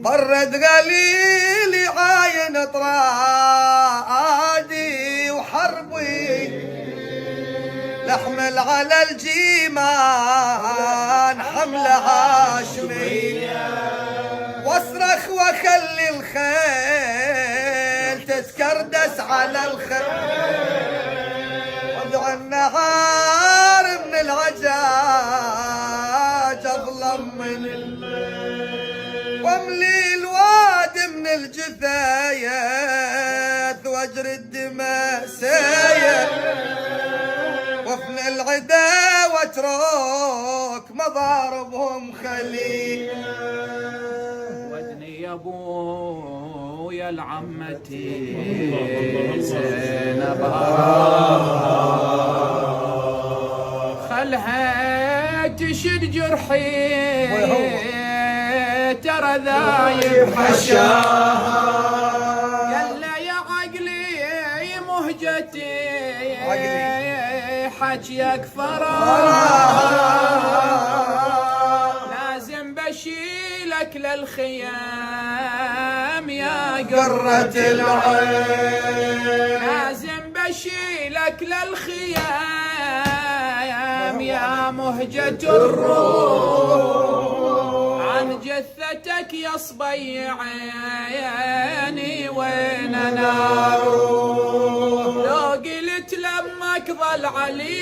برد غليلي عاين طرادي وحربي لحمل على الجيمان حملة هاشمية واصرخ واخلي الخيل تتكردس على الخيل وضع النهار من العجاج اظلم من الليل واملي الواد من الجثايات واجري الدماء سايل وافنى العدا واترك مضاربهم خليل ودني يا ابويا العمتي زينب خلها تشد جرحي ترى ذايب حشاها قال يا عقلي مهجتي حكيك فراغ لازم بشيلك للخيام يا قرة العين لازم بشيلك للخيام يا مهجة الروح عن جثتك يا صبي عيني وين انا اروح لو قلت لمك ظل علي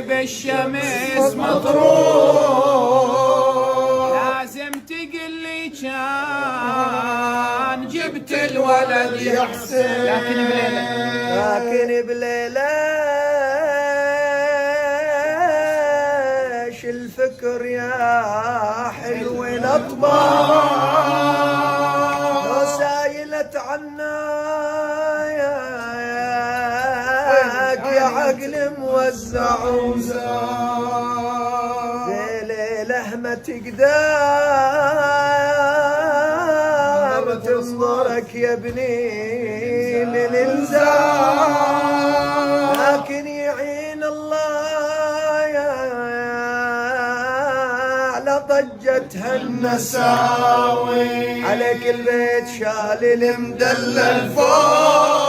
بالشمس مطروح لازم تقلي كان جبت الولد يا حسين لكن بليلاش الفكر يا حلو الاطباق لو سايلت عنا يا عقل موزع زي ليله ما تقدر تنظرك يا ابني من الزام لكن يعين الله على ضجتها النساوي عليك البيت شال المدلل فوق